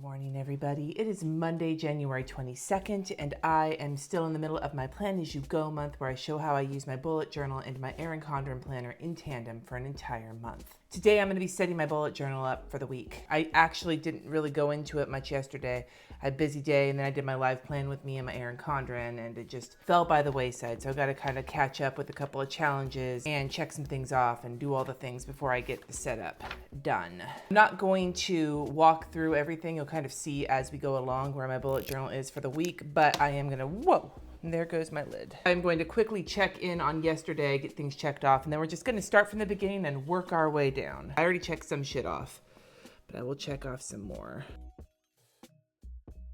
Morning, everybody. It is Monday, January 22nd, and I am still in the middle of my Plan As You Go month, where I show how I use my bullet journal and my Erin Condren planner in tandem for an entire month. Today, I'm going to be setting my bullet journal up for the week. I actually didn't really go into it much yesterday. I had a busy day, and then I did my live plan with me and my Erin Condren, and it just fell by the wayside. So I've got to kind of catch up with a couple of challenges and check some things off and do all the things before I get the setup done. I'm not going to walk through everything. You'll kind of see as we go along where my bullet journal is for the week, but I am going to, whoa, and there goes my lid. I'm going to quickly check in on yesterday, get things checked off, and then we're just going to start from the beginning and work our way down. I already checked some shit off, but I will check off some more.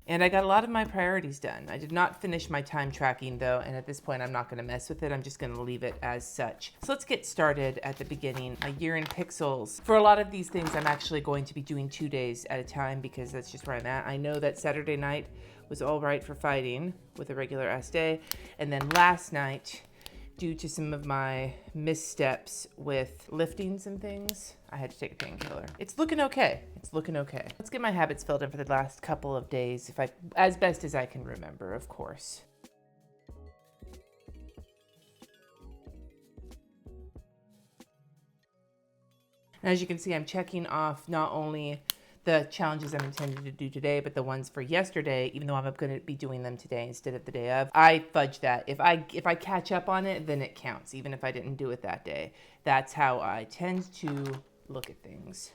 And I got a lot of my priorities done. I did not finish my time tracking though, and at this point I'm not gonna mess with it. I'm just gonna leave it as such. So let's get started at the beginning. A year in pixels. For a lot of these things, I'm actually going to be doing 2 days at a time because that's just where I'm at. I know that Saturday night was all right for fighting with a regular S day. And then last night, due to some of my missteps with liftings and things, I had to take a painkiller. It's looking okay. It's looking okay. Let's get my habits filled in for the last couple of days, as best as I can remember, of course. And as you can see, I'm checking off not only the challenges I'm intending to do today, but the ones for yesterday, even though I'm going to be doing them today instead of the day of. I fudge that. If I catch up on it, then it counts, even if I didn't do it that day. That's how I tend to look at things.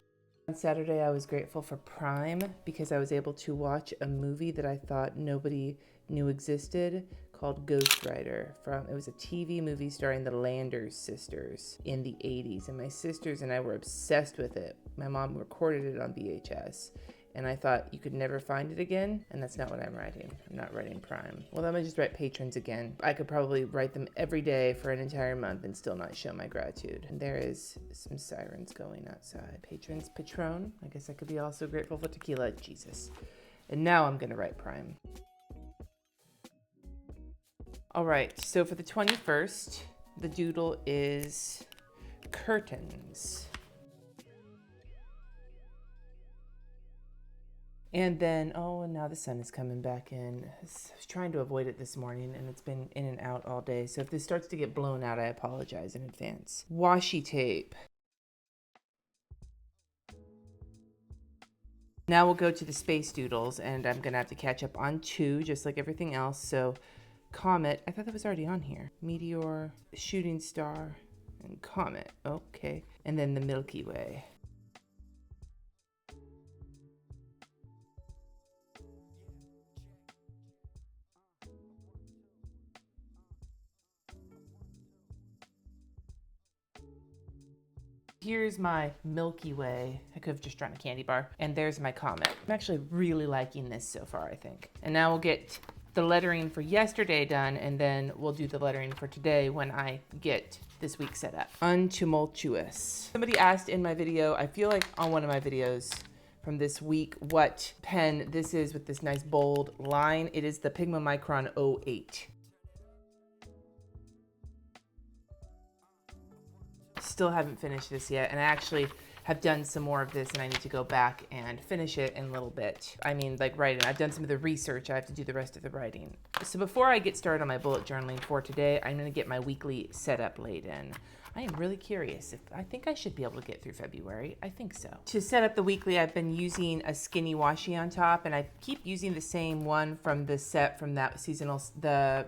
On Saturday, I was grateful for Prime because I was able to watch a movie that I thought nobody knew existed called Ghost Rider. It was a TV movie starring the Landers sisters in the 80s, and my sisters and I were obsessed with it. My mom recorded it on VHS, and I thought you could never find it again, and that's not what I'm writing. I'm not writing Prime. Well, I'm gonna just write patrons again. I could probably write them every day for an entire month and still not show my gratitude. And there is some sirens going outside. Patrons, Patron. I guess I could be also grateful for tequila. Jesus. And now I'm gonna write Prime. All right, so for the 21st, the doodle is curtains. And then, and now the sun is coming back in. I was trying to avoid it this morning, and it's been in and out all day. So if this starts to get blown out, I apologize in advance. Washi tape. Now we'll go to the space doodles, and I'm gonna have to catch up on 2, just like everything else. So comet, I thought that was already on here. Meteor, shooting star, and comet. Okay. And then the Milky Way. Here's my Milky Way. I could have just drawn a candy bar. And there's my comet. I'm actually really liking this so far, I think. And now we'll get the lettering for yesterday done, and then we'll do the lettering for today when I get this week set up. Untumultuous. Somebody asked in my video, I feel like on one of my videos from this week, what pen this is with this nice bold line. It is the Pigma Micron 08. Still haven't finished this yet, and I actually have done some more of this, and I need to go back and finish it in a little bit. I mean, like writing. I've done some of the research. I have to do the rest of the writing. So before I get started on my bullet journaling for today, I'm going to get my weekly setup laid in. I am really curious. I think I should be able to get through February. I think so. To set up the weekly, I've been using a skinny washi on top, and I keep using the same one from the set from that seasonal, the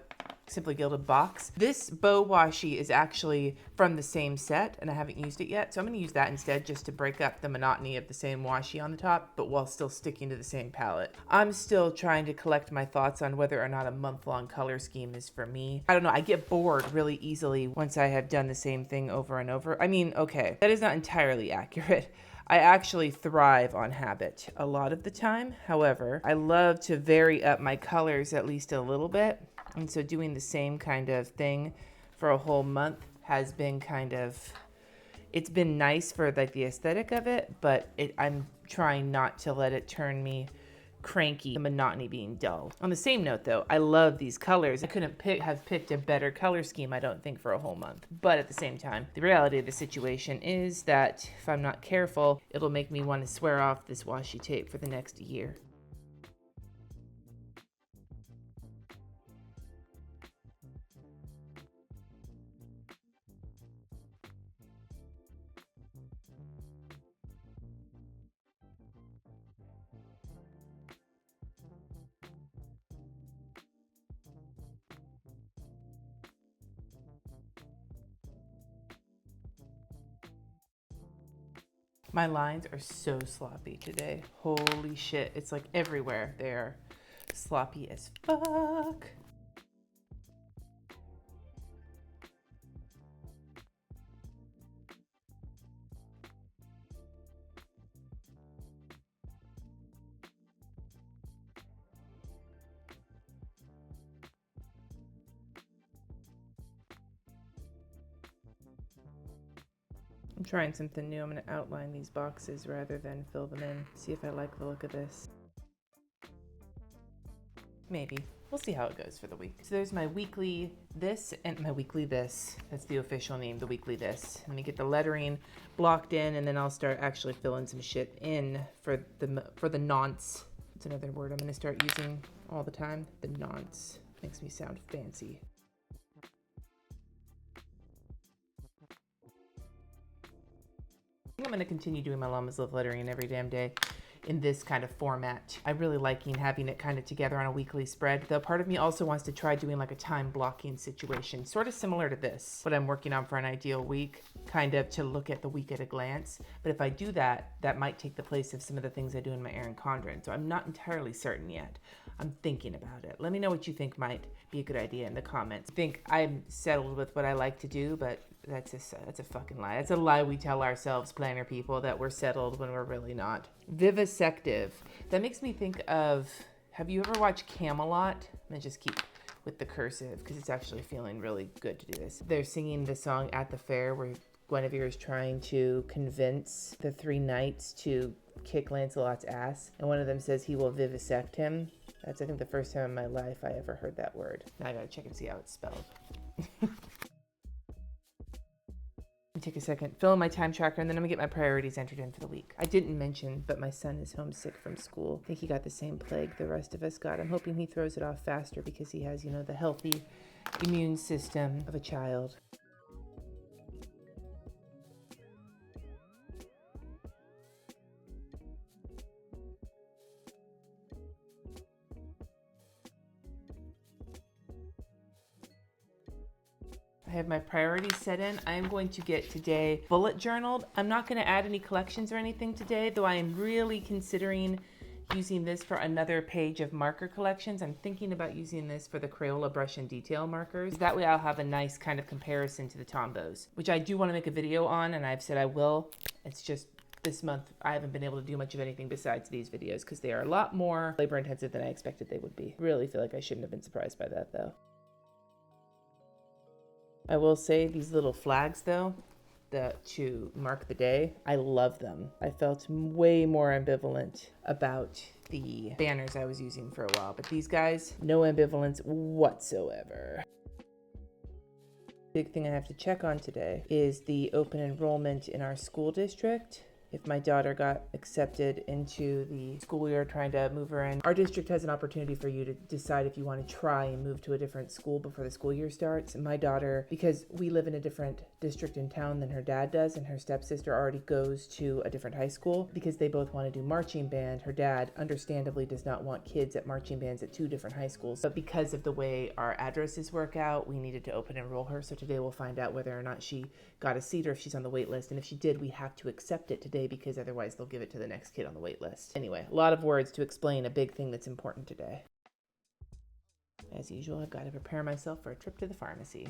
Simply Gilded box. This bow washi is actually from the same set, and I haven't used it yet, so I'm going to use that instead just to break up the monotony of the same washi on the top, but while still sticking to the same palette. I'm still trying to collect my thoughts on whether or not a month-long color scheme is for me. I don't know, I get bored really easily once I have done the same thing over and over. I mean, okay, that is not entirely accurate. I actually thrive on habit a lot of the time. However, I love to vary up my colors at least a little bit. And so doing the same kind of thing for a whole month has been it's been nice for like the aesthetic of it, but I'm trying not to let it turn me cranky, the monotony being dull. On the same note though, I love these colors. I couldn't have picked a better color scheme, I don't think, for a whole month. But at the same time, the reality of the situation is that if I'm not careful, it'll make me want to swear off this washi tape for the next year. My lines are so sloppy today. Holy shit. It's like everywhere. They're sloppy as fuck. I'm trying something new. I'm going to outline these boxes rather than fill them in. See if I like the look of this. Maybe. We'll see how it goes for the week. So there's my weekly this and my weekly this. That's the official name, the weekly this. Let me get the lettering blocked in, and then I'll start actually filling some shit in for the nonce. It's another word I'm going to start using all the time. The nonce. Makes me sound fancy. I'm going to continue doing my Llama's Love lettering every damn day in this kind of format. I really liking having it kind of together on a weekly spread, though part of me also wants to try doing like a time blocking situation, sort of similar to this, what I'm working on for an ideal week, kind of to look at the week at a glance. But if I do that, that might take the place of some of the things I do in my Erin Condren. So I'm not entirely certain yet. I'm thinking about it. Let me know what you think might be a good idea in the comments. I think I'm settled with what I like to do, but that's a fucking lie. That's a lie we tell ourselves, planner people, that we're settled when we're really not. Vivisective. That makes me think of, have you ever watched Camelot? I'm gonna just keep with the cursive because it's actually feeling really good to do this. They're singing the song at the fair where Guinevere is trying to convince the three knights to kick Lancelot's ass, and one of them says he will vivisect him. That's, I think, the first time in my life I ever heard that word. Now I gotta check and see how it's spelled. Take a second, fill in my time tracker, and then I'm gonna get my priorities entered in for the week. I didn't mention, but my son is homesick from school. I think he got the same plague the rest of us got. I'm hoping he throws it off faster because he has, you know, the healthy immune system of a child. I have my priorities set in. I am going to get today bullet journaled. I'm not going to add any collections or anything today, though I am really considering using this for another page of marker collections. I'm thinking about using this for the Crayola brush and detail markers. That way I'll have a nice kind of comparison to the Tombos, which I do want to make a video on, and I've said I will. It's just this month I haven't been able to do much of anything besides these videos because they are a lot more labor intensive than I expected they would be. Really feel like I shouldn't have been surprised by that though. I will say these little flags though, to mark the day, I love them. I felt way more ambivalent about the banners I was using for a while, but these guys, no ambivalence whatsoever. Big thing I have to check on today is the open enrollment in our school district. If my daughter got accepted into the school we are trying to move her in, our district has an opportunity for you to decide if you want to try and move to a different school before the school year starts. And my daughter, because we live in a different district in town than her dad does, and her stepsister already goes to a different high school, because they both want to do marching band, her dad understandably does not want kids at marching bands at two different high schools. But because of the way our addresses work out, we needed to open enroll her. So today we'll find out whether or not she got a seat or if she's on the wait list. And if she did, we have to accept it today because otherwise they'll give it to the next kid on the wait list. Anyway, a lot of words to explain a big thing that's important today. As usual, I've got to prepare myself for a trip to the pharmacy.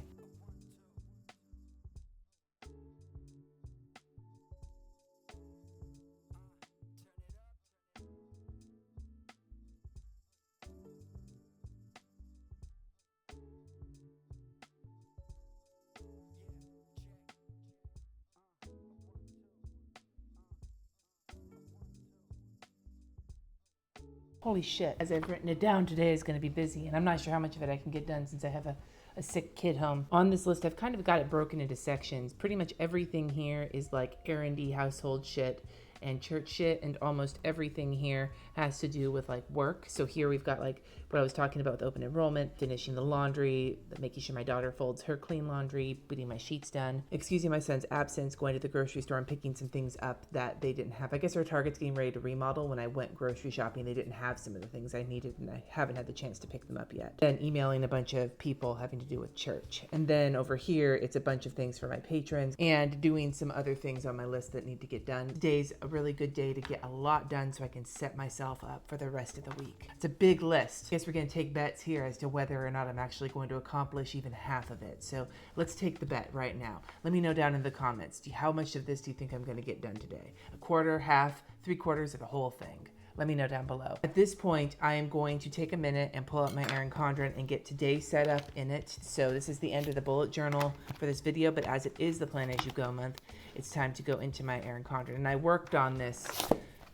Holy shit, as I've written it down, today is going to be busy, and I'm not sure how much of it I can get done since I have a sick kid home. On this list, I've kind of got it broken into sections. Pretty much everything here is like errandy household shit, and church shit, and almost everything here has to do with like work. So here we've got like what I was talking about with open enrollment, finishing the laundry, making sure my daughter folds her clean laundry, getting my sheets done, excusing my son's absence, going to the grocery store and picking some things up that they didn't have. I guess our Target's getting ready to remodel. When I went grocery shopping, they didn't have some of the things I needed, and I haven't had the chance to pick them up yet. Then emailing a bunch of people having to do with church. And then over here, it's a bunch of things for my patrons and doing some other things on my list that need to get done. Today's a really good day to get a lot done so I can set myself up for the rest of the week. It's a big list. I guess we're going to take bets here as to whether or not I'm actually going to accomplish even half of it. So let's take the bet right now. Let me know down in the comments. How much of this do you think I'm going to get done today? A quarter, half, 3/4, or the whole thing? Let me know down below. At this point, I am going to take a minute and pull up my Erin Condren and get today set up in it. So this is the end of the bullet journal for this video, but as it is the Plan As You Go month, it's time to go into my Erin Condren. And I worked on this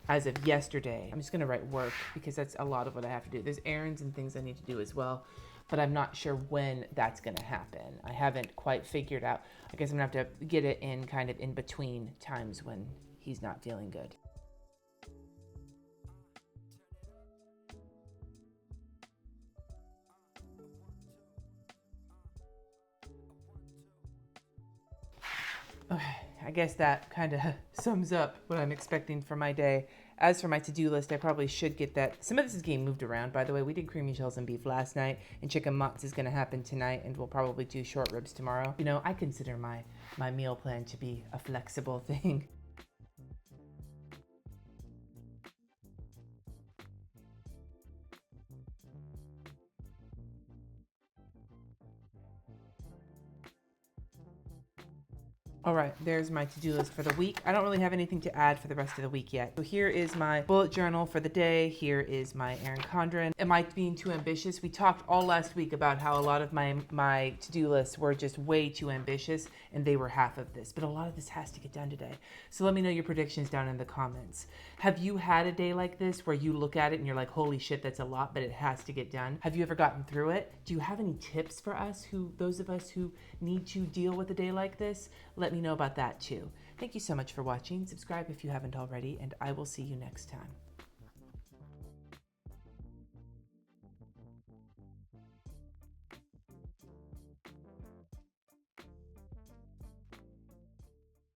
as of yesterday. I'm just gonna write work because that's a lot of what I have to do. There's errands and things I need to do as well, but I'm not sure when that's gonna happen. I haven't quite figured out. I guess I'm gonna have to get it in kind of in between times when he's not feeling good. Okay, I guess that kind of sums up what I'm expecting for my day. As for my to-do list, I probably should get that. Some of this is getting moved around, by the way. We did creamy shells and beef last night, and chicken mozz is going to happen tonight, and we'll probably do short ribs tomorrow. You know, I consider my meal plan to be a flexible thing. All right, there's my to-do list for the week. I don't really have anything to add for the rest of the week yet. So here is my bullet journal for the day. Here is my Erin Condren. Am I being too ambitious? We talked all last week about how a lot of my to-do lists were just way too ambitious, and they were half of this. But a lot of this has to get done today. So let me know your predictions down in the comments. Have you had a day like this where you look at it and you're like, holy shit, that's a lot, but it has to get done? Have you ever gotten through it? Do you have any tips for us, those of us who need to deal with a day like this? Let me know about that too. Thank you so much for watching. Subscribe if you haven't already, and I will see you next time.